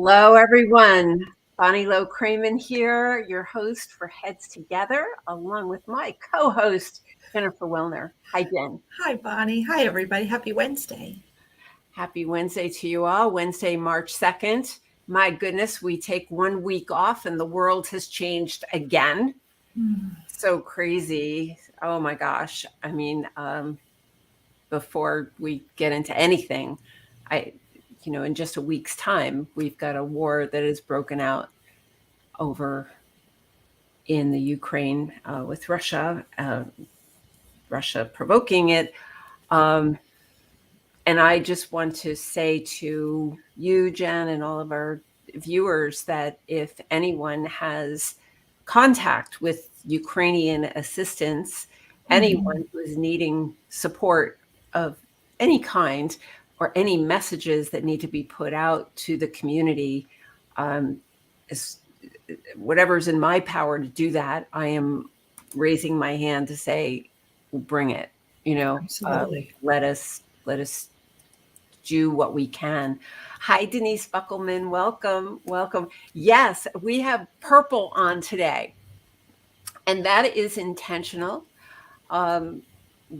Hello, everyone. Bonnie Low-Kramen here, your host for Heads Together, along with my co-host, Jennifer Wilner. Hi, Jen. Hi, Bonnie. Hi, everybody. Happy Wednesday. Happy Wednesday to you all. Wednesday, March 2nd. My goodness, we take 1 week off and the world has changed again. So crazy. Oh my gosh. I mean, before we get into anything, in just a week's time, we've got a war that has broken out over in the Ukraine with Russia, Russia provoking it. And I just want to say to you, Jen, and all of our viewers that if anyone has contact with Ukrainian assistance, anyone who is needing support of any kind or any messages that need to be put out to the community, is whatever's in my power to do that, I am raising my hand to say, bring it, Absolutely. let us do what we can. Hi, Denise Buckelman. Welcome. Yes, we have purple on today, and that is intentional.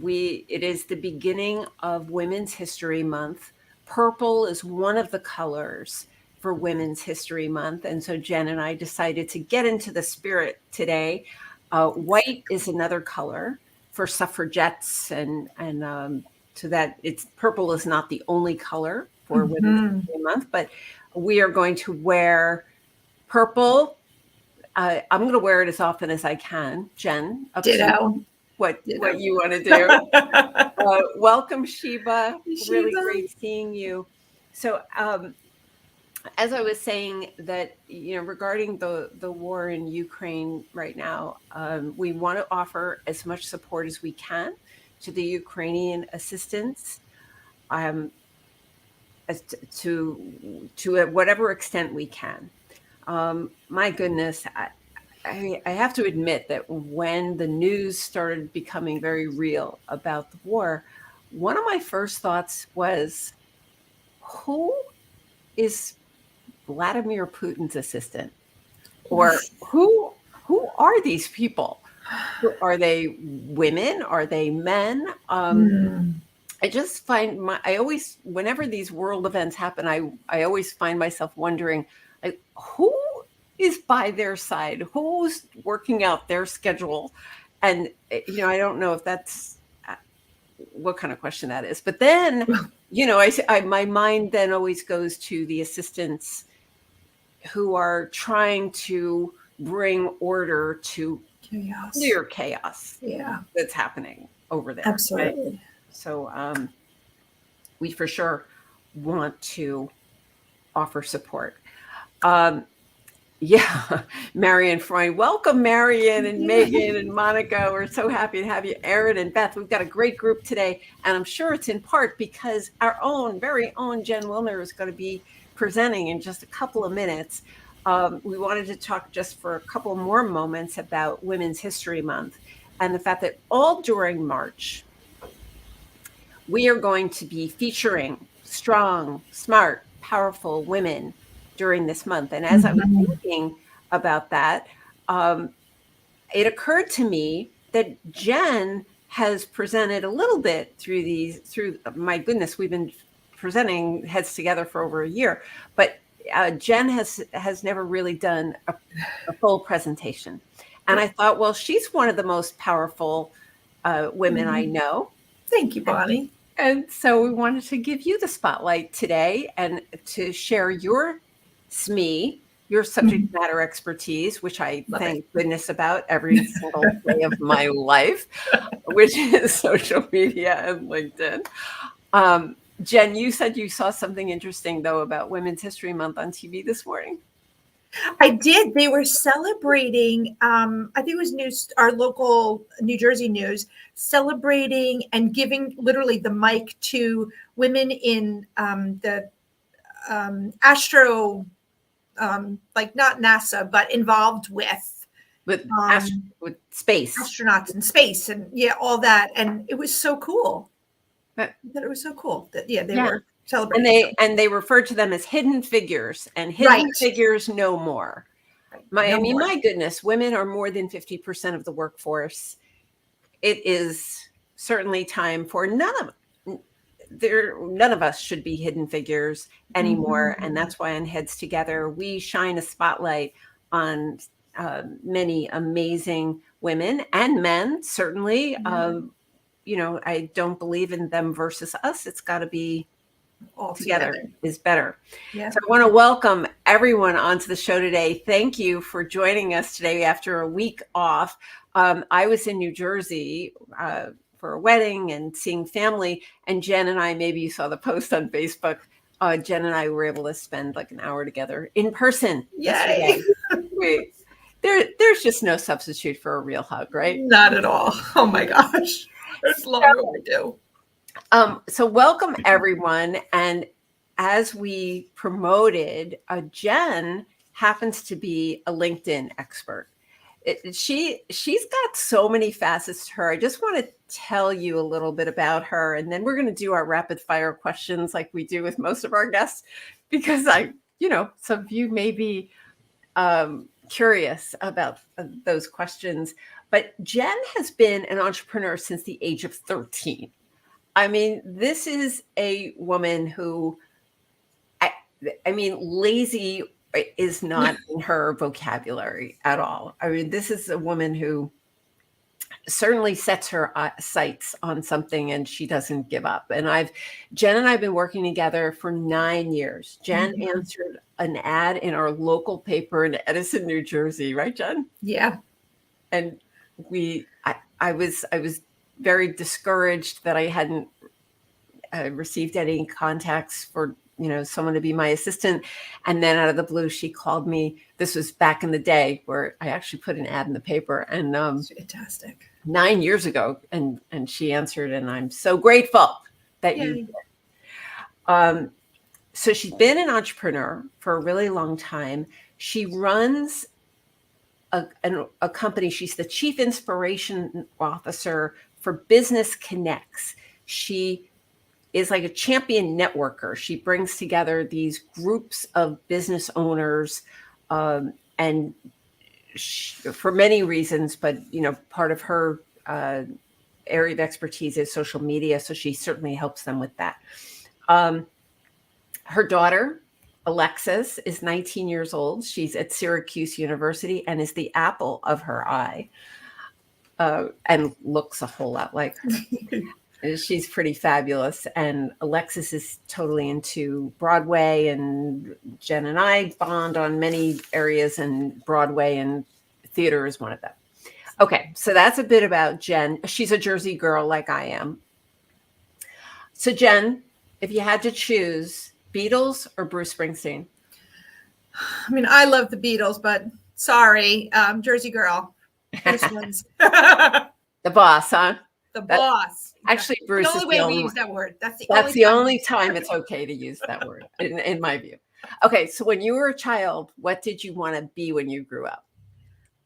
It is the beginning of Women's History Month. Purple is one of the colors for Women's History Month. And so Jen and I decided to get into the spirit today. White is another color for suffragettes, and so that purple is not the only color for Women's History Month, but we are going to wear purple. I'm going to wear it as often as I can. Jen, Ditto. What you want to do. Welcome, Sheba. Really great seeing you. So as I was saying that, regarding the war in Ukraine right now, we want to offer as much support as we can to the Ukrainian assistance, as to whatever extent we can. My goodness, I have to admit that when the news started becoming very real about the war, one of my first thoughts was, who is Vladimir Putin's assistant? Or who are these people? Are they women? Are they men? I just find whenever these world events happen, I always find myself wondering, like, who is by their side? Who's working out their schedule? And, I don't know if that's what kind of question that is. But then, my mind then always goes to the assistants who are trying to bring order to clear chaos that's happening over there. Absolutely. Right? So we for sure want to offer support. Marion Freund. Welcome, Marion and Megan and Monica. We're so happy to have you. Erin and Beth, we've got a great group today. And I'm sure it's in part because our very own Jen Wilner is going to be presenting in just a couple of minutes. We wanted to talk just for a couple more moments about Women's History Month and the fact that all during March, we are going to be featuring strong, smart, powerful women during this month. And as I was thinking about that, it occurred to me that Jen has presented a little bit through my goodness, we've been presenting Heads Together for over a year, but Jen has never really done a full presentation. And I thought, well, she's one of the most powerful women I know. Thank you, Bonnie. And so we wanted to give you the spotlight today and to share your SME, your subject matter expertise, which I thank goodness about every single day of my life, which is social media and LinkedIn. Jen, you said you saw something interesting, though, about Women's History Month on TV this morning. I did. They were celebrating, I think it was our local New Jersey news, celebrating and giving literally the mic to women in the astro, like not NASA, but involved with space, astronauts in space, and all that. And it was so cool. That it was so cool that they were celebrating. And they referred to them as hidden figures, and hidden figures no more. Right. My goodness, women are more than 50% of the workforce. It is certainly time for none of us should be hidden figures anymore. Mm-hmm. And that's why on Heads Together, we shine a spotlight on many amazing women and men, certainly. Mm-hmm. I don't believe in them versus us. It's got to be all together is better. Yeah. So I want to welcome everyone onto the show today. Thank you for joining us today after a week off. I was in New Jersey for a wedding and seeing family, and Jen and I, maybe you saw the post on Facebook, Jen and I were able to spend like an hour together in person yesterday. There's just no substitute for a real hug, right? Not at all. Oh my gosh. It's long overdue. So welcome everyone. And as we promoted, Jen happens to be a LinkedIn expert. She's got so many facets to her. I just want to tell you a little bit about her, and then we're going to do our rapid fire questions like we do with most of our guests, because some of you may be curious about those questions. But Jen has been an entrepreneur since the age of 13. I mean, this is a woman who, lazy is not in her vocabulary at all. I mean, this is a woman who certainly sets her sights on something and she doesn't give up. And Jen and I have been working together for 9 years. Jen answered an ad in our local paper in Edison, New Jersey, right, Jen? Yeah. And I was very discouraged that I hadn't received any contacts for someone to be my assistant. And then out of the blue, she called me. This was back in the day where I actually put an ad in the paper, and fantastic. 9 years ago, and she answered, and I'm so grateful that you did. So she's been an entrepreneur for a really long time. She runs a company. She's the Chief Inspiration Officer for Business Connects. She is like a champion networker. She brings together these groups of business owners, and for many reasons, but part of her area of expertise is social media, so she certainly helps them with that. Her daughter, Alexis, is 19 years old. She's at Syracuse University and is the apple of her eye, and looks a whole lot like her. She's pretty fabulous. And Alexis is totally into Broadway, and Jen and I bond on many areas, and Broadway and theater is one of them. Okay, so that's a bit about Jen. She's a Jersey girl like I am. So Jen, if you had to choose, Beatles or Bruce Springsteen? I mean, I love the Beatles, but sorry, Jersey girl. The boss, huh? The boss. Actually, Bruce the only way we use that word. That's the only time it's okay to use that word, in my view. Okay, so when you were a child, what did you want to be when you grew up?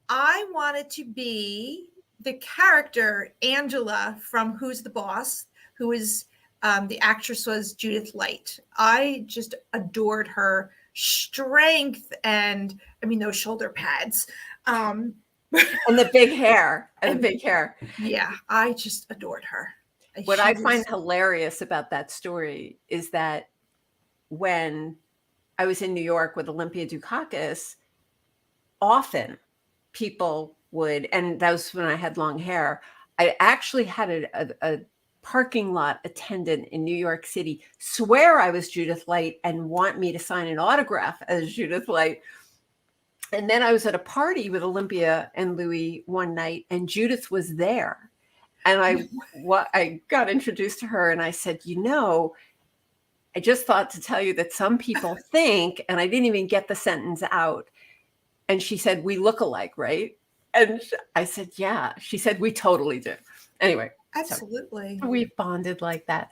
I wanted to be the character Angela from Who's the Boss, who is the actress was Judith Light. I just adored her strength and those shoulder pads. And the big hair. Yeah, I just adored her. What I find hilarious about that story is that when I was in New York with Olympia Dukakis, often people would, and that was when I had long hair, I actually had a parking lot attendant in New York City swear I was Judith Light and want me to sign an autograph as Judith Light. And then I was at a party with Olympia and Louis one night, and Judith was there. And I got introduced to her, and I said, I just thought to tell you that some people think, and I didn't even get the sentence out. And she said, we look alike, right? And I said, yeah. She said, we totally do. Anyway. Absolutely. So we bonded like that.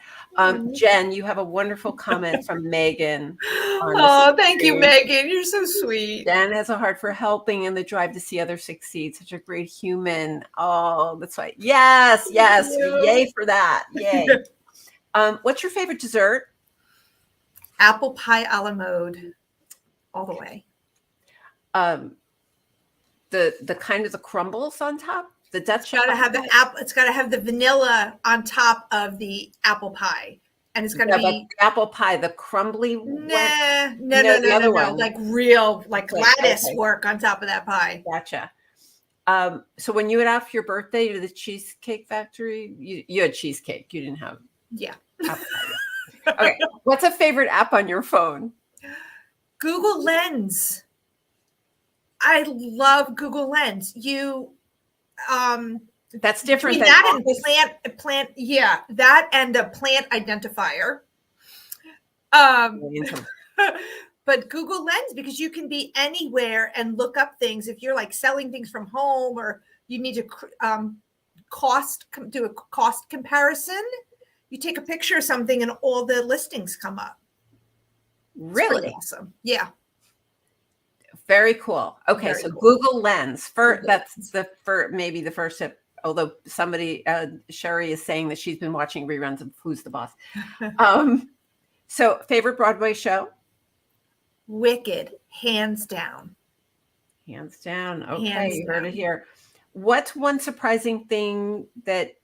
Jen, you have a wonderful comment from Megan. Oh, thank you, Megan. You're so sweet. Jen has a heart for helping and the drive to see others succeed. Such a great human. Oh, that's right. Yes. Yay for that. Yay. What's your favorite dessert? Apple pie a la mode, all the way. The kind of the crumbles on top, the Dutch. It's got to have the apple. It's got to have the vanilla on top of the apple pie, and it's got to be the apple pie, the crumbly. No. Like real, like lattice work on top of that pie. Gotcha. So when you went out for your birthday to the Cheesecake Factory, you had cheesecake. You didn't have apple pie. Okay. What's a favorite app on your phone? Google Lens. I love Google Lens. That's different than that and plant. Yeah, that and a plant identifier. But Google Lens, because you can be anywhere and look up things. If you're like selling things from home, or you need to do a cost comparison, you take a picture of something and all the listings come up. Really awesome. Yeah. Very cool. Okay, Very so cool. Google Lens that's maybe the first tip. Although somebody, Sherry is saying that she's been watching reruns of Who's the Boss. So favorite Broadway show? Wicked, hands down. Hands down. Okay, you heard it here. What's one surprising thing that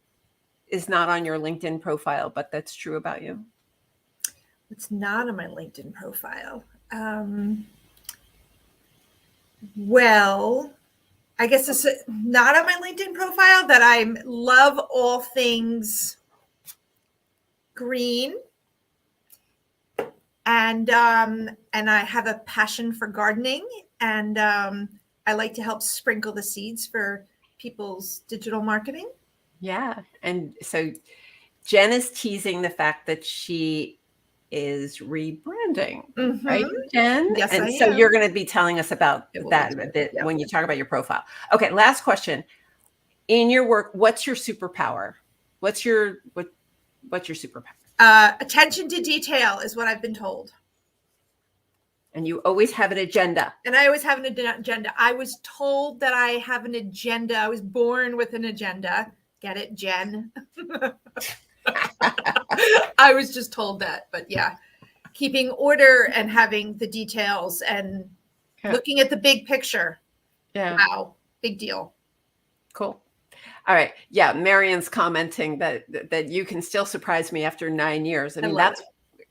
is not on your LinkedIn profile, but that's true about you? It's not on my LinkedIn profile. Well, I guess it's not on my LinkedIn profile that I love all things green, and I have a passion for gardening, and I like to help sprinkle the seeds for people's digital marketing. Yeah, and so Jen is teasing the fact that she is rebranding, right, Jen? Yes, and I so am. you're going to be telling us about that a bit when you talk about your profile. Okay, last question. In your work, what's your superpower? What's your superpower? Attention to detail is what I've been told. And you always have an agenda. And I always have an agenda. I was told that I have an agenda. I was born with an agenda. Get it, Jen? I was just told that, but yeah, keeping order and having the details and looking at the big picture. Yeah. Wow. Big deal. Cool. All right. Yeah. Marion's commenting that you can still surprise me after 9 years. I mean, that's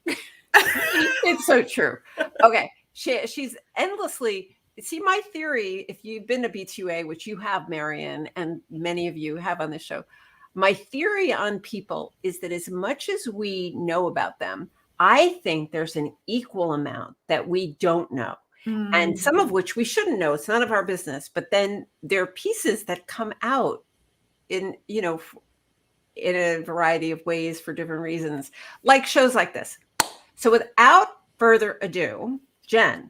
it's so true. Okay. She's endlessly. See, my theory, if you've been to B2A, which you have, Marion, and many of you have on this show, my theory on people is that as much as we know about them, I think there's an equal amount that we don't know. And some of which we shouldn't know. It's none of our business. But then there are pieces that come out in a variety of ways for different reasons, like shows like this. So without further ado, Jen.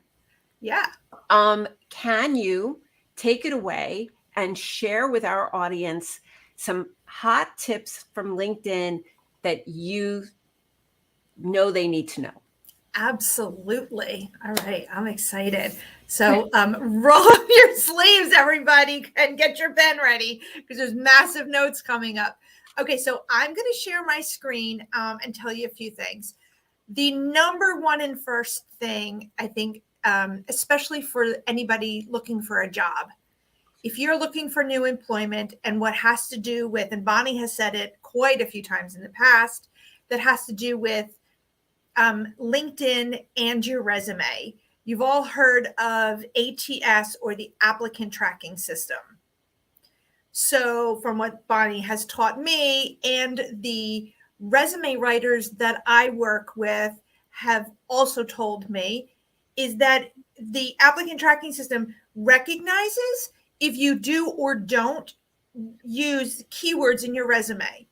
Yeah. Can you take it away and share with our audience some hot tips from LinkedIn that you know they need to know? Absolutely. All right. I'm excited. So roll up your sleeves, everybody, and get your pen ready because there's massive notes coming up. Okay. So I'm going to share my screen and tell you a few things. The number one and first thing, I think, especially for anybody looking for a job, if you're looking for new employment and what has to do with, and Bonnie has said it quite a few times in the past, that has to do with LinkedIn and your resume. You've all heard of ATS, or the applicant tracking system. So from what Bonnie has taught me, and the resume writers that I work with have also told me, is that the applicant tracking system recognizes if you do or don't use keywords in your resume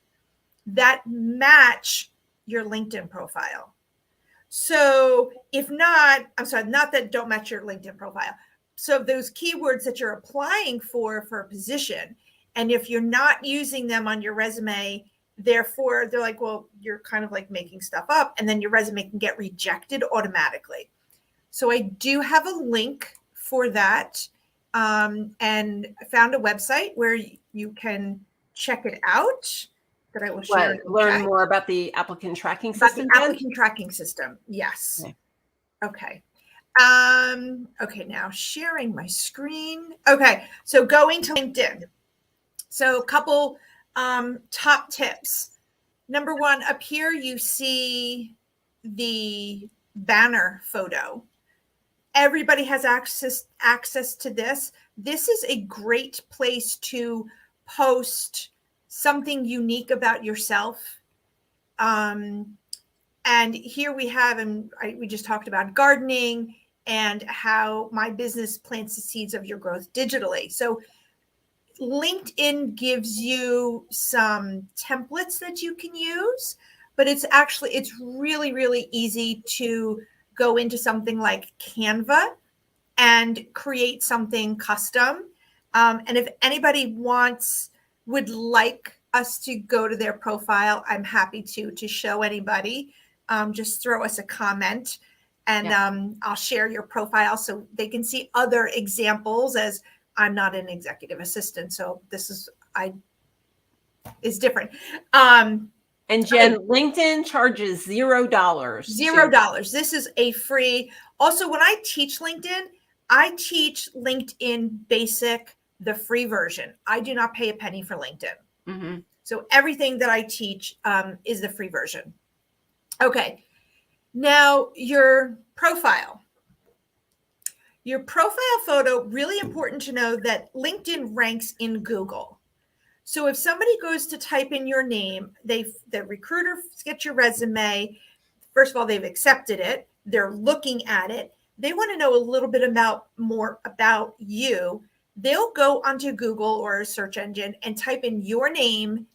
that match your LinkedIn profile. So if not, I'm sorry, not that don't match your LinkedIn profile. So those keywords that you're applying for a position, and if you're not using them on your resume, therefore they're like, well, you're kind of like making stuff up, and then your resume can get rejected automatically. So I do have a link for that, and I found a website where you can check it out. but I will share it. Learn more about the applicant tracking About system. the applicant tracking system. Yes. Okay. Okay. Now sharing my screen. Okay. So going to LinkedIn. So a couple top tips. Number one, up here you see the banner photo. Everybody has access to this. This is a great place to post something unique about yourself. And here we have, and we just talked about gardening and how my business plants the seeds of your growth digitally. So LinkedIn gives you some templates that you can use, but it's really, really easy to go into something like Canva and create something custom. And if anybody would like us to go to their profile, I'm happy to show anybody. Just throw us a comment and I'll share your profile so they can see other examples, as I'm not an executive assistant. So this is different. And Jen, LinkedIn charges $0. $0. This is a free. Also, when I teach LinkedIn Basic, the free version. I do not pay a penny for LinkedIn. Mm-hmm. So everything that I teach is the free version. Okay. Now your profile. Your profile photo, really important to know that LinkedIn ranks in Google. So if somebody goes to type in your name, the recruiter gets your resume. First of all, they've accepted it. They're looking at it. They want to know a little bit more about you. They'll go onto Google or a search engine and type in your name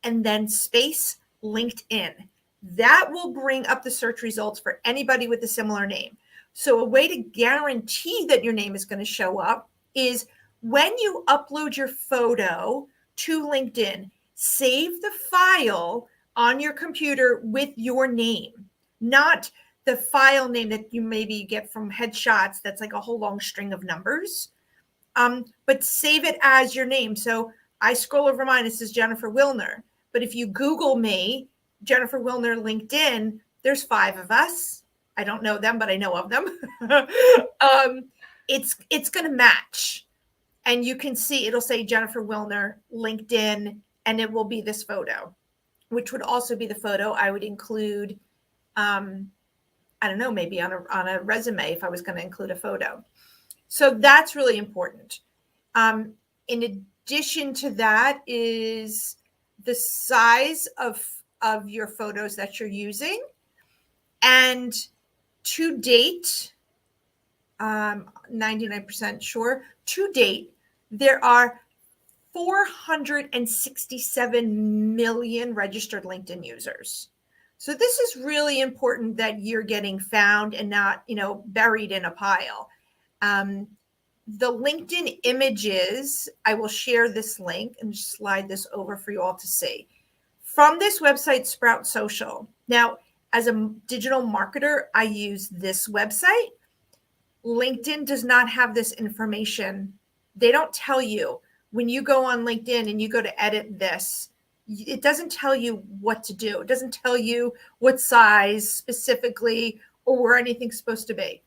and then space LinkedIn. That will bring up the search results for anybody with a similar name. So a way to guarantee that your name is going to show up is when you upload your photo to LinkedIn, save the file on your computer with your name, not the file name that you maybe get from headshots. That's like a whole long string of numbers. But save it as your name. So I scroll over mine, it says Jennifer Wilner. But if you Google me, Jennifer Wilner LinkedIn, there's 5 of us. I don't know them, but I know of them. It's going to match. And you can see it'll say Jennifer Wilner LinkedIn, and it will be this photo, which would also be the photo I would include. I don't know, maybe on a resume if I was going to include a photo. So that's really important. In addition to that is the size of your photos that you're using. And to date, 99% sure, to date, there are 467 million registered LinkedIn users. So this is really important that you're getting found and not, buried in a pile. The LinkedIn images, I will share this link and just slide this over for you all to see. From this website, Sprout Social. Now, as a digital marketer, I use this website. LinkedIn does not have this information. They don't tell you when you go on LinkedIn and you go to edit this, it doesn't tell you what to do. It doesn't tell you what size specifically or where anything's supposed to be.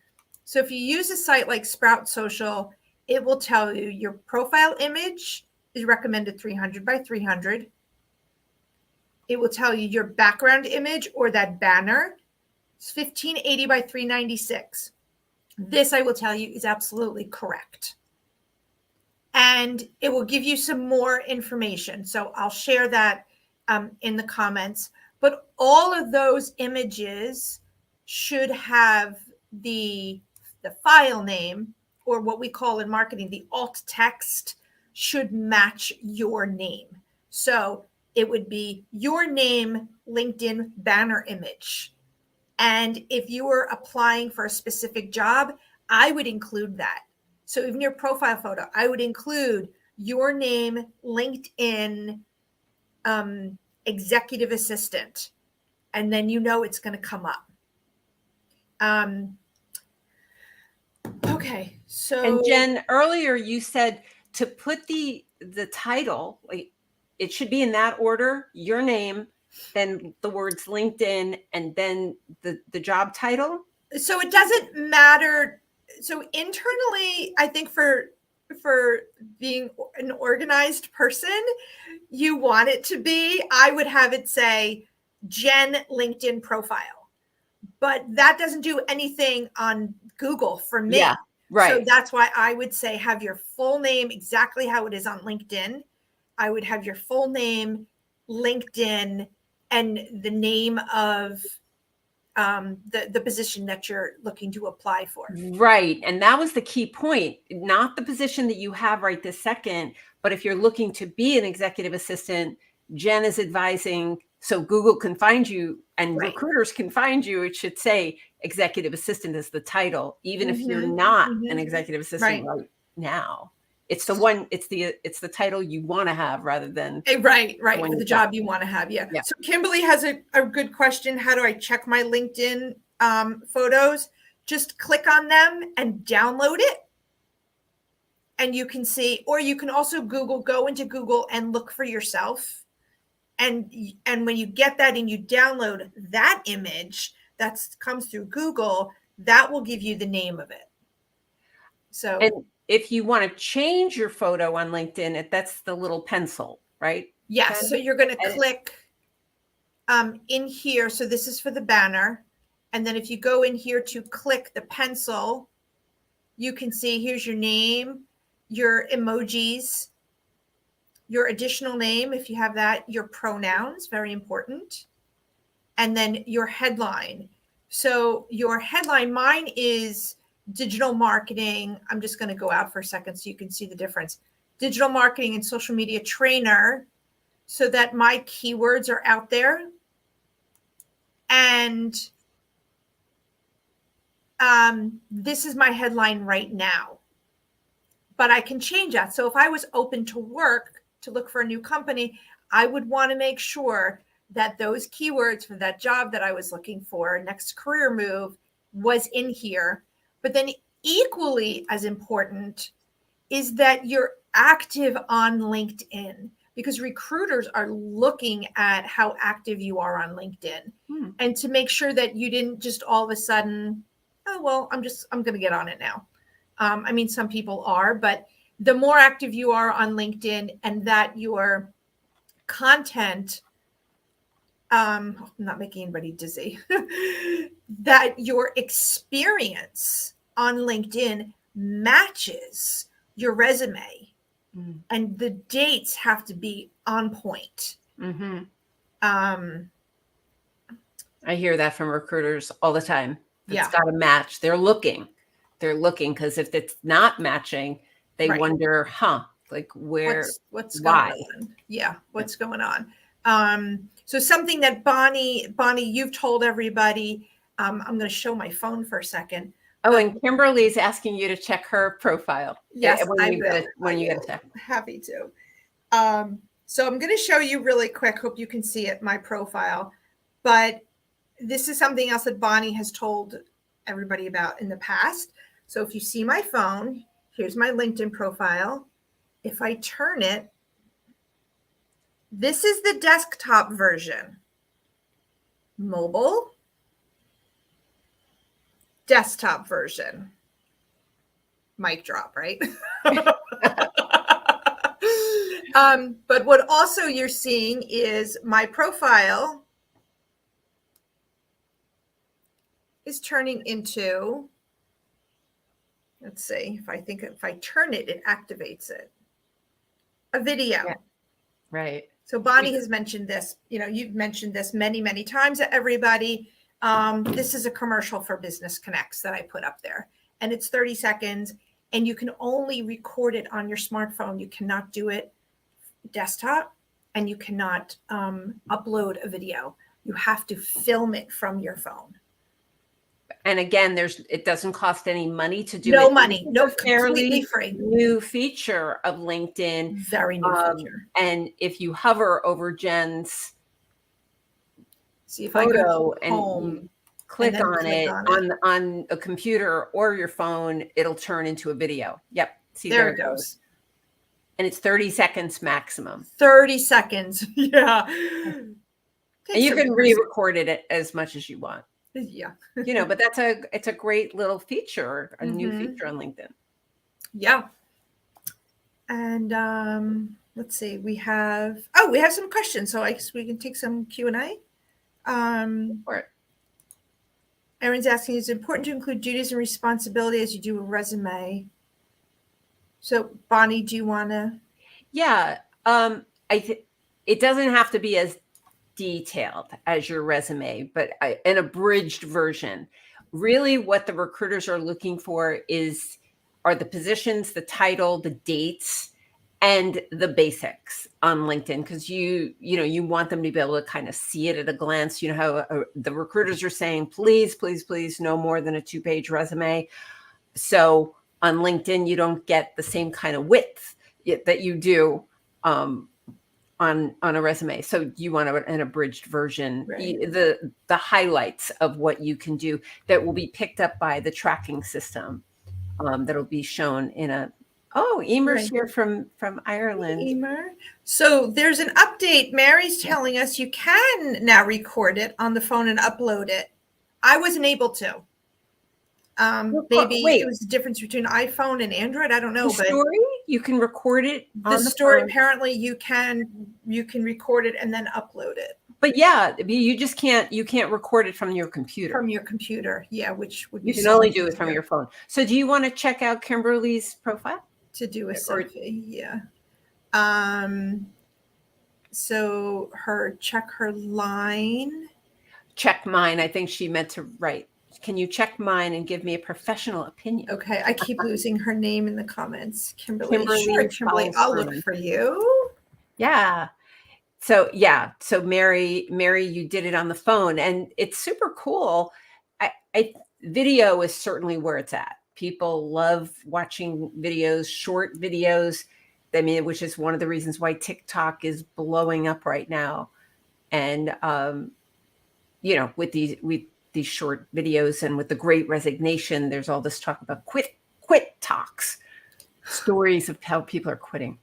So if you use a site like Sprout Social, it will tell you your profile image is recommended 300 by 300. It will tell you your background image or that banner is 1580 by 396. This, I will tell you, is absolutely correct. And it will give you some more information. So I'll share that in the comments. But all of those images should have the file name, or what we call in marketing, the alt text, should match your name. So it would be your name, LinkedIn banner image. And if you were applying for a specific job, I would include that. So even your profile photo, I would include your name, LinkedIn, executive assistant, and then it's going to come up. Okay, so. And Jen, earlier you said to put the title, it should be in that order: your name, then the words LinkedIn, and then the job title. So it doesn't matter. So internally, I think for being an organized person, you want it to be, I would have it say Jen LinkedIn profile, but that doesn't do anything on Google for me. Yeah, right. So that's why I would say have your full name exactly how it is on LinkedIn. I would have your full name, LinkedIn, and the name of the position that you're looking to apply for. Right. And that was the key point, not the position that you have right this second, but if you're looking to be an executive assistant, Jen is advising, so Google can find you and Right. recruiters can find you. It should say executive assistant is the title, even if you're not an executive assistant right now. It's the one, it's the title you want to have rather than right for the job you want to have. Yeah. So Kimberly has a good question. How do I check my LinkedIn photos? Just click on them and download it, and you can see, or you can also go into Google and look for yourself, and when you get that and you download that image that comes through Google, that will give you the name of it. So and if you want to change your photo on LinkedIn, that's the little pencil, right? Yes. So you're going to click in here. So this is for the banner. And then if you go in here to click the pencil, you can see here's your name, your emojis, your additional name, if you have that, your pronouns, very important. And then your headline. So your headline, mine is digital marketing. I'm just going to go out for a second so you can see the difference. Digital marketing and social media trainer, so that my keywords are out there. And this is my headline right now, but I can change that. So if I was open to work to look for a new company, I would want to make sure that those keywords for that job that I was looking for, next career move, was in here. But then equally as important is that you're active on LinkedIn, because recruiters are looking at how active you are on LinkedIn, and to make sure that you didn't just all of a sudden, oh, well, I'm going to get on it now. I mean, some people are, but the more active you are on LinkedIn and that your content, I'm not making anybody dizzy, that your experience on LinkedIn matches your resume, and the dates have to be on point. I hear that from recruiters all the time. It's got to match. They're looking because if it's not matching, they wonder, like what's going on? Yeah, what's going on? So something that Bonnie, you've told everybody. I'm going to show my phone for a second. Oh, and Kimberly's asking you to check her profile. Yes, when you get a check. Happy to. So I'm going to show you really quick. Hope you can see it, my profile. But this is something else that Bonnie has told everybody about in the past. So if you see my phone, here's my LinkedIn profile. If I turn it, this is the desktop version. Mobile, desktop version. Mic drop, right? But what also you're seeing is my profile is turning into, let's see, if I turn it, it activates it. A video. Yeah. Right. So Bonnie has mentioned this, you've mentioned this many, many times to everybody. This is a commercial for Business Connects that I put up there, and it's 30 seconds, and you can only record it on your smartphone. You cannot do it desktop, and you cannot upload a video. You have to film it from your phone. And again, it doesn't cost any money to do it. No money, completely free. New feature of LinkedIn. Very new feature. And if you hover over Jen's if photo and click on it on a computer or your phone, it'll turn into a video. Yep. See, there it goes. And it's 30 seconds maximum. 30 seconds. Yeah. And you can re-record it as much as you want. Yeah. But it's a great little feature, a new feature on LinkedIn. Yeah. And let's see, we have some questions, so I guess we can take some Q&A. Erin's asking, is it important to include duties and responsibility as you do a resume? So Bonnie, do you want to? Yeah. It doesn't have to be as detailed as your resume, but an abridged version. Really what the recruiters are looking for are the positions, the title, the dates, and the basics on LinkedIn, because you want them to be able to kind of see it at a glance. You know how the recruiters are saying, please, please, please, no more than a 2-page resume. So on LinkedIn, you don't get the same kind of width that you do on a resume. So you want an abridged version, right. The highlights of what you can do that will be picked up by the tracking system that'll be shown in a. Oh, Emer's here from Ireland. Hey, Emer. So there's an update. Mary's telling us you can now record it on the phone and upload it. I wasn't able to. Maybe it was the difference between iPhone and Android. I don't know. The story, you can record it on the story. phone. Apparently, you can record it and then upload it. But yeah, you just can't. You can't record it from your computer. From your computer, yeah, which would be. You can only do it from your phone. So, do you want to check out Kimberly's profile to do a selfie? Yeah. So check her line. Check mine. I think she meant to write. Can you check mine and give me a professional opinion? Okay, I keep losing her name in the comments. Kimberly. Sure, Kimberly, I'll look for you. Yeah. So Mary, you did it on the phone, and it's super cool. Video is certainly where it's at. People love watching videos, short videos. I mean, which is one of the reasons why TikTok is blowing up right now. And with these short videos and with the Great Resignation, there's all this talk about quit talks, stories of how people are quitting.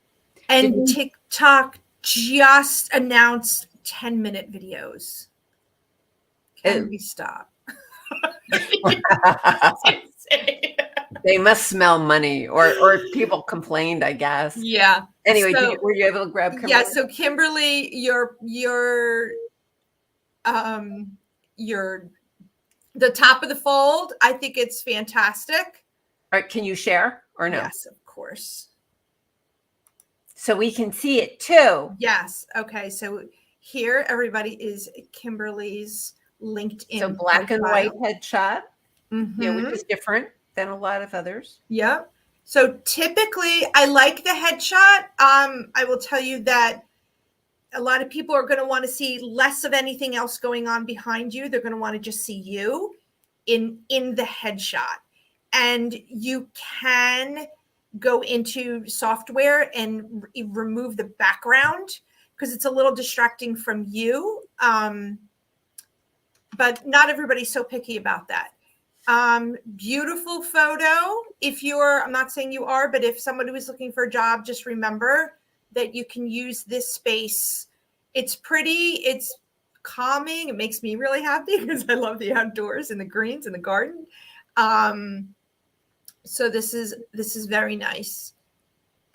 And TikTok just announced 10-minute videos. Can we stop? They must smell money, or people complained, I guess. Yeah. Anyway, were you able to grab Kimberly? Yeah. So Kimberly, your the top of the fold, I think it's fantastic. All right, can you share or no? Yes, of course. So we can see it too. Yes. Okay. So here, everybody, is Kimberly's LinkedIn. So black and white headshot, which is different than a lot of others. Yeah. So typically, I like the headshot. I will tell you that a lot of people are going to want to see less of anything else going on behind you. They're going to want to just see you in the headshot. And you can go into software and remove the background because it's a little distracting from you. But not everybody's so picky about that. Beautiful photo. I'm not saying you are, but if somebody was looking for a job, just remember that you can use this space. It's pretty, it's calming. It makes me really happy because I love the outdoors and the greens and the garden. So this is very nice.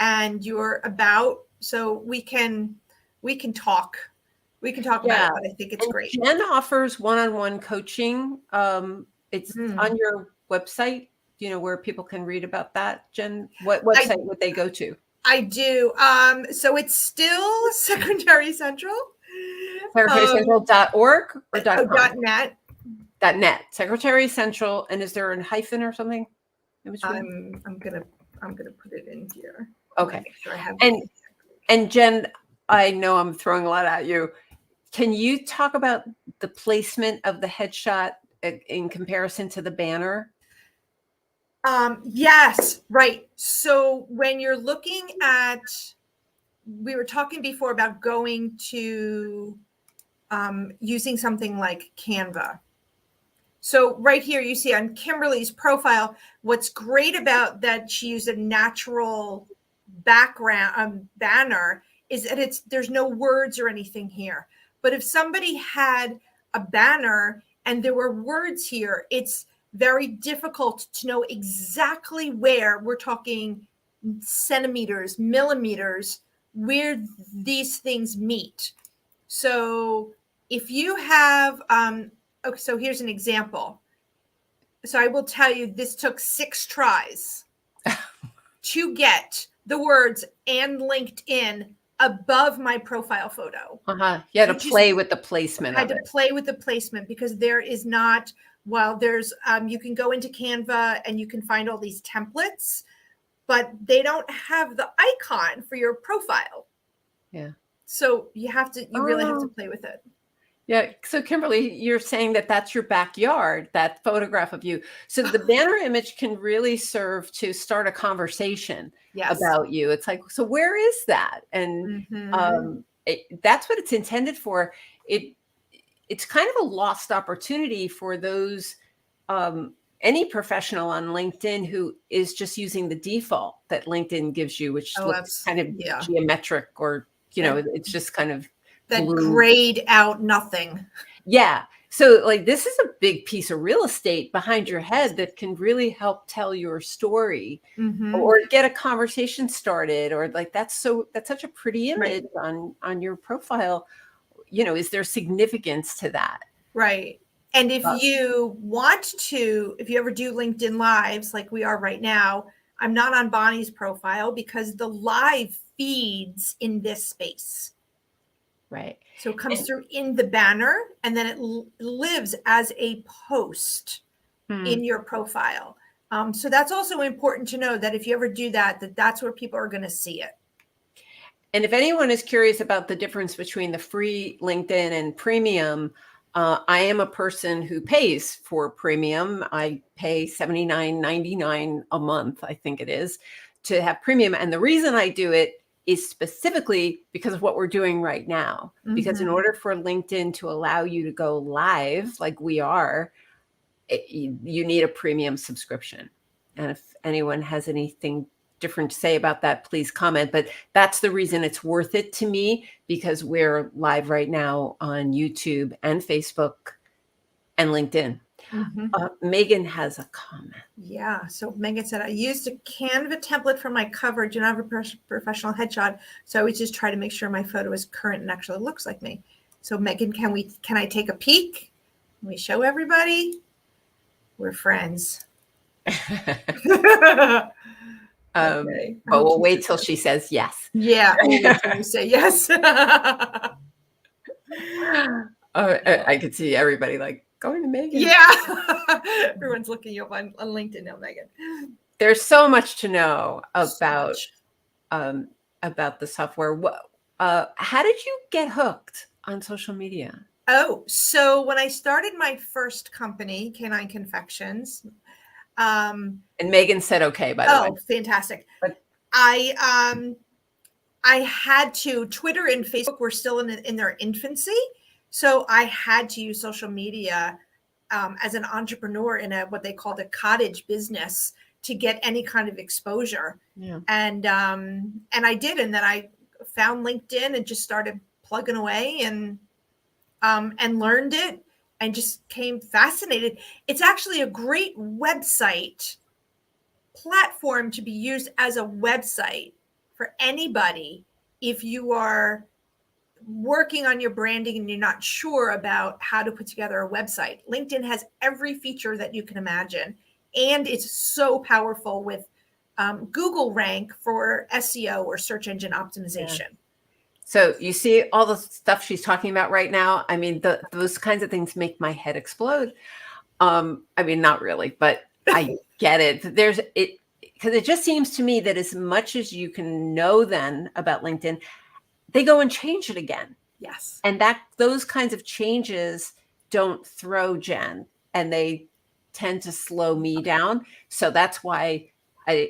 And so we can talk. We can talk about it, but I think it's great. Jen offers one-on-one coaching. It's on your website, where people can read about that. Jen, what website would they go to? I do. So it's still Secretary Central. SecretaryCentral.org or .com? .net. .net. Secretary Central, and is there a hyphen or something? I'm gonna put it in here. Okay. Sure I have and Jen, I know I'm throwing a lot at you. Can you talk about the placement of the headshot in comparison to the banner? Yes, right. So when you're looking at, we were talking before about going to using something like Canva. So right here, you see on Kimberly's profile, what's great about that, she used a natural background banner is that there's no words or anything here. But if somebody had a banner and there were words here, it's very difficult to know exactly where we're talking centimeters, millimeters, where these things meet. So if you have, okay, so here's an example. So I will tell you, this took 6 tries to get the words "and LinkedIn" above my profile photo. You had to play with the placement. I had to play with the placement because there is not, well, there's, you can go into Canva and you can find all these templates, but they don't have the icon for your profile. Yeah. So you really have to play with it. Yeah. So Kimberly, you're saying that that's your backyard, that photograph of you. So the banner image can really serve to start a conversation about you. It's like, so where is that? And that's what it's intended for. It's kind of a lost opportunity for those, any professional on LinkedIn who is just using the default that LinkedIn gives you, which looks kind of geometric, or, it's just kind of that grayed out nothing. Yeah. So like, this is a big piece of real estate behind your head that can really help tell your story or get a conversation started, or like, that's such a pretty image on your profile. Is there significance to that? Right. And if you want to, if you ever do LinkedIn Lives like we are right now, I'm not on Bonnie's profile because the live feeds in this space. Right. So it comes through in the banner, and then it lives as a post in your profile. So that's also important to know, that if you ever do that, that's where people are going to see it. And if anyone is curious about the difference between the free LinkedIn and premium, I am a person who pays for premium. I pay $79.99 a month, I think it is, to have premium. And the reason I do it is specifically because of what we're doing right now. Because in order for LinkedIn to allow you to go live like we are, you need a premium subscription. And if anyone has anything different to say about that, please comment. But that's the reason it's worth it to me, because we're live right now on YouTube and Facebook and LinkedIn. Megan has a comment. Yeah. So Megan said, I used a Canva template for my cover. Do not have a professional headshot. So I always just try to make sure my photo is current and actually looks like me. So Megan, can I take a peek? Can we show everybody? We're friends. But we'll wait till she says yes. Yeah. We'll wait till you say yes. I could see everybody like going to Megan. Yeah. Everyone's looking you up on LinkedIn now, Megan. There's so much to know about the software. How did you get hooked on social media? Oh, so when I started my first company, Canine Confections, and Megan said, okay, by the way. Oh, fantastic. But I had to, Twitter and Facebook were still in their infancy. So I had to use social media as an entrepreneur in what they called a cottage business to get any kind of exposure. Yeah. And I did. And then I found LinkedIn and just started plugging away and learned it and just came fascinated. It's actually a great website platform to be used as a website for anybody if you are working on your branding and you're not sure about how to put together a website. LinkedIn has every feature that you can imagine, and it's so powerful with Google rank for SEO or search engine optimization. Yeah. So you see all the stuff she's talking about right now. I mean, those kinds of things make my head explode. I mean, not really, but I get it. Because it just seems to me that as much as you can know then about LinkedIn, they go and change it again. Yes. And those kinds of changes don't throw Jen, and they tend to slow me down. So that's why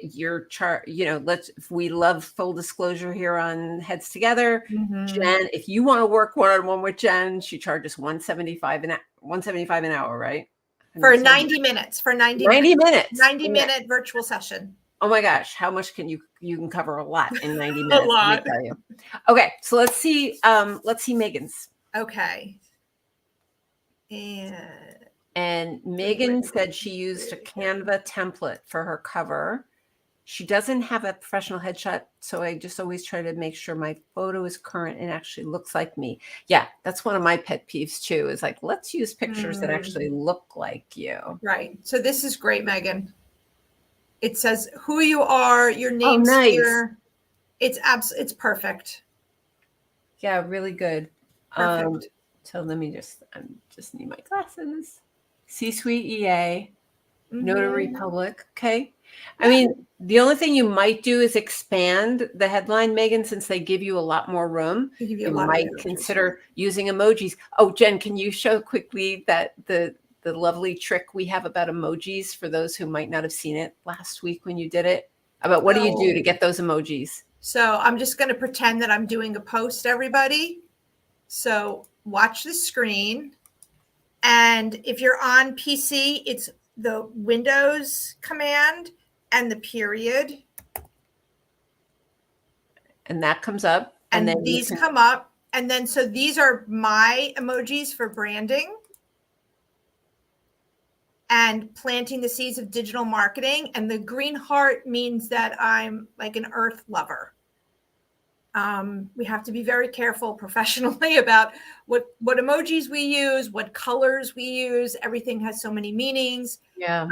your chart, if we love full disclosure here on Heads Together, Jen, if you want to work one-on-one with Jen, she charges $175 an hour, right? For 90 minutes. For 90 minutes. 90-minute virtual session. Oh my gosh, how much can you can cover a lot in 90 A minutes, let lot. me tell you. Okay, so let's see Megan's. Okay. And Megan said she used a Canva template for her cover. She doesn't have a professional headshot, so I just always try to make sure my photo is current and actually looks like me. Yeah, that's one of my pet peeves too, is like, let's use pictures that actually look like you. Right. So this is great, Megan. It says who you are, your Oh, name's nice. here. It's perfect. Yeah, really good. Perfect. So let me I just need my glasses. C-Suite EA, Notary Public. Okay. I mean, the only thing you might do is expand the headline, Megan, since they give you a lot more room. You might consider using emojis. Oh, Jen, can you show quickly that the lovely trick we have about emojis for those who might not have seen it last week when you did it? About what do you do to get those emojis? So I'm just going to pretend that I'm doing a post, everybody. So watch the screen. And if you're on PC, it's the Windows command and the period. And that comes up. And then these come up. And then, so these are my emojis for branding and planting the seeds of digital marketing. And the green heart means that I'm like an earth lover. We have to be very careful professionally about what emojis we use, what colors we use. Everything has so many meanings. Yeah.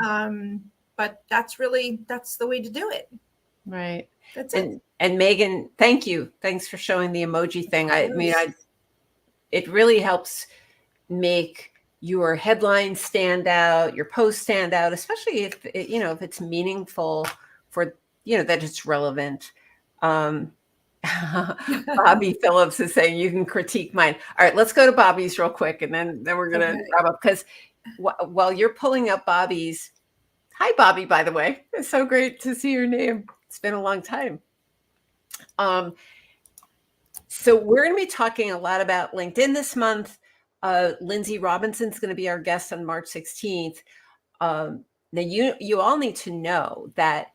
But that's the way to do it. Right. That's it. And Megan, thank you. Thanks for showing the emoji thing. I mean, it really helps make your headline stand out, your post stand out, especially if if it's meaningful for, that it's relevant. Bobby Phillips is saying you can critique mine. All right, let's go to Bobby's real quick, and then we're going to wrap up, because while you're pulling up Bobby's, hi, Bobby, by the way. It's so great to see your name. It's been a long time. So we're going to be talking a lot about LinkedIn this month. Lindsay Robinson's going to be our guest on March 16th. Now, you all need to know that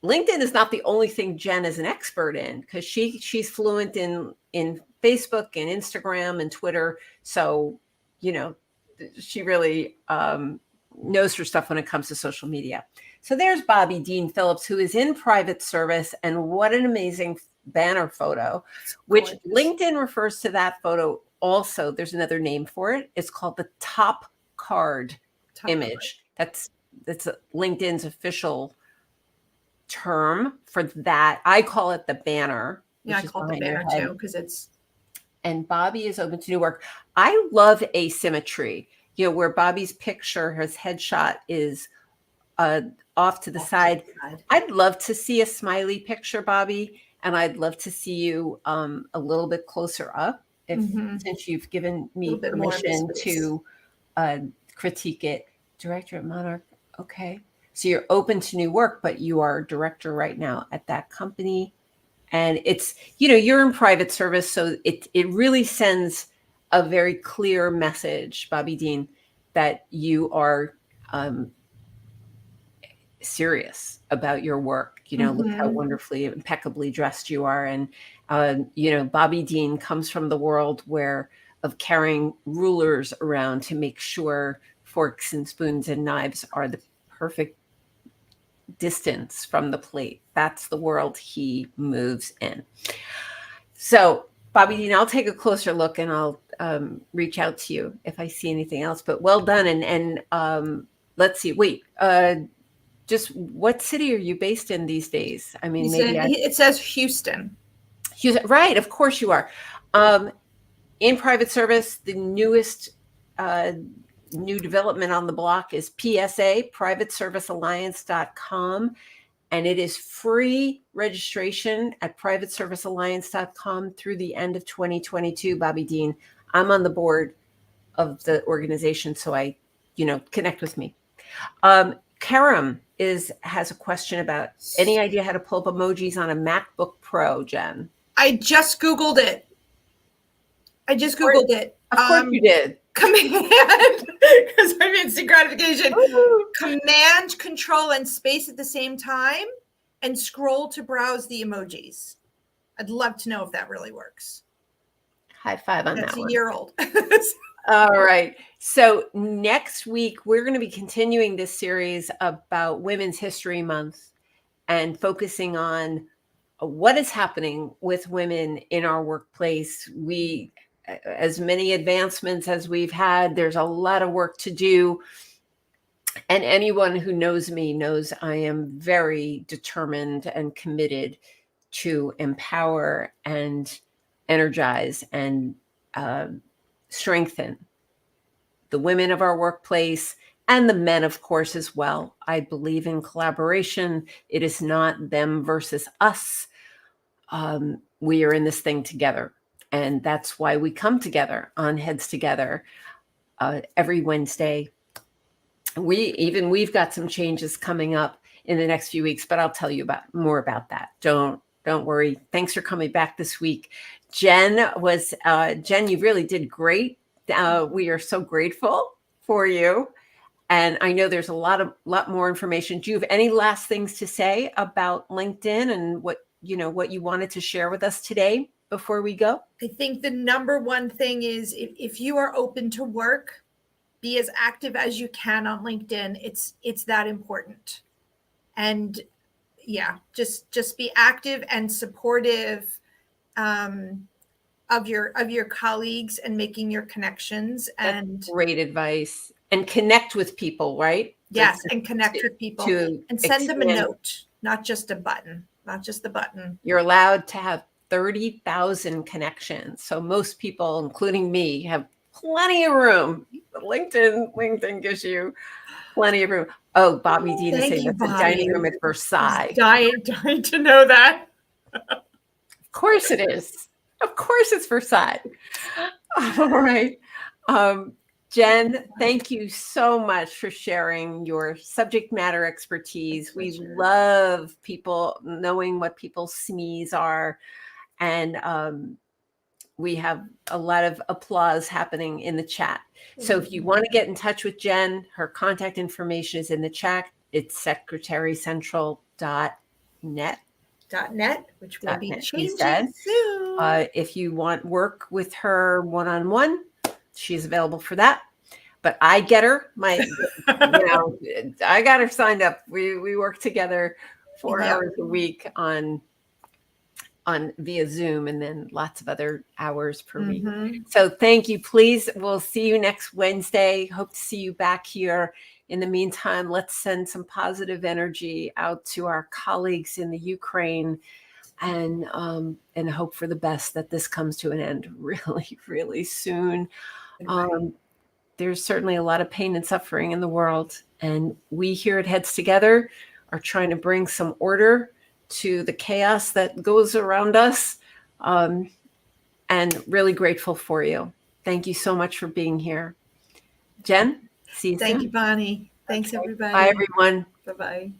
LinkedIn is not the only thing Jen is an expert in, because she's fluent in Facebook and Instagram and Twitter. So, she really knows her stuff when it comes to social media. So there's Bobby Dean Phillips, who is in private service. And what an amazing banner photo, which LinkedIn refers to that photo also. There's another name for it. It's called the top card image. That's LinkedIn's official term for that. I call it the banner. Yeah, I call it the banner too, because it's. And Bobby is open to new work. I love asymmetry, where Bobby's picture, his headshot is off to the side. I'd love to see a smiley picture, Bobby, and I'd love to see you a little bit closer up, since you've given me permission to critique it. Director at Monarch. Okay. So you're open to new work, but you are director right now at that company. And it's, you're in private service. So it really sends a very clear message, Bobby Dean, that you are serious about your work. Look how wonderfully, impeccably dressed you are. And, Bobby Dean comes from the world of carrying rulers around to make sure forks and spoons and knives are the perfect distance from the plate. That's the world he moves in. So, Bobby Dean, I'll take a closer look and I'll reach out to you if I see anything else. But well done. And let's see. Wait, just what city are you based in these days? I mean, it says Houston. Houston, right? Of course you are. In private service, the newest new development on the block is PSA, privateservicealliance.com. And it is free registration at privateservicealliance.com through the end of 2022, Bobby Dean. I'm on the board of the organization, so connect with me. Karam has a question about any idea how to pull up emojis on a MacBook Pro, Jen? I just Googled it. Of course you did. Command, because I'm instant gratification. Command, Control, and space at the same time. and scroll to browse the emojis. I'd love to know if that really works. High five on That's that a one. year old. All right. So next week, we're going to be continuing this series about Women's History Month and focusing on what is happening with women in our workplace. As many advancements as we've had, there's a lot of work to do. And anyone who knows me knows I am very determined and committed to empower and energize and strengthen the women of our workplace and the men, of course, as well. I believe in collaboration. It is not them versus us. We are in this thing together. And that's why we come together on Heads Together every Wednesday. We've got some changes coming up in the next few weeks, but I'll tell you more about that. Don't worry. Thanks for coming back this week. Jen, you really did great. We are so grateful for you. And I know there's a lot more information. Do you have any last things to say about LinkedIn and what you wanted to share with us today before we go? I think the number one thing is if you are open to work, be as active as you can on LinkedIn. It's that important. And yeah, just be active and supportive of your colleagues and making your connections. And that's great advice. And connect with people, right? Yes, and connect with people and send them a note, not just a button, not just the button. You're allowed to have 30,000 connections. So most people, including me, have plenty of room. LinkedIn gives you plenty of room. Oh, Bobby Dean is saying that's the dining room at Versailles. Dying to know that. Of course it is. Of course it's Versailles. All right. Jen, thank you so much for sharing your subject matter expertise. We love people knowing what people's SMEs are. And we have a lot of applause happening in the chat. So if you want to get in touch with Jen, her contact information is in the chat. It's secretarycentral.net. Which will be changing soon. If you want work with her one-on-one, she's available for that. But I get her. I got her signed up. We work together 4 hours a week on via Zoom, and then lots of other hours per week. So thank you. Please, we'll see you next Wednesday. Hope to see you back here. In the meantime, let's send some positive energy out to our colleagues in the Ukraine and hope for the best that this comes to an end really, really soon. There's certainly a lot of pain and suffering in the world, and we here at Heads Together are trying to bring some order to the chaos that goes around us, and really grateful for you. Thank you so much for being here. Jen, see you soon. Thank you, Bonnie. Thanks, everybody. Bye, everyone. Bye-bye.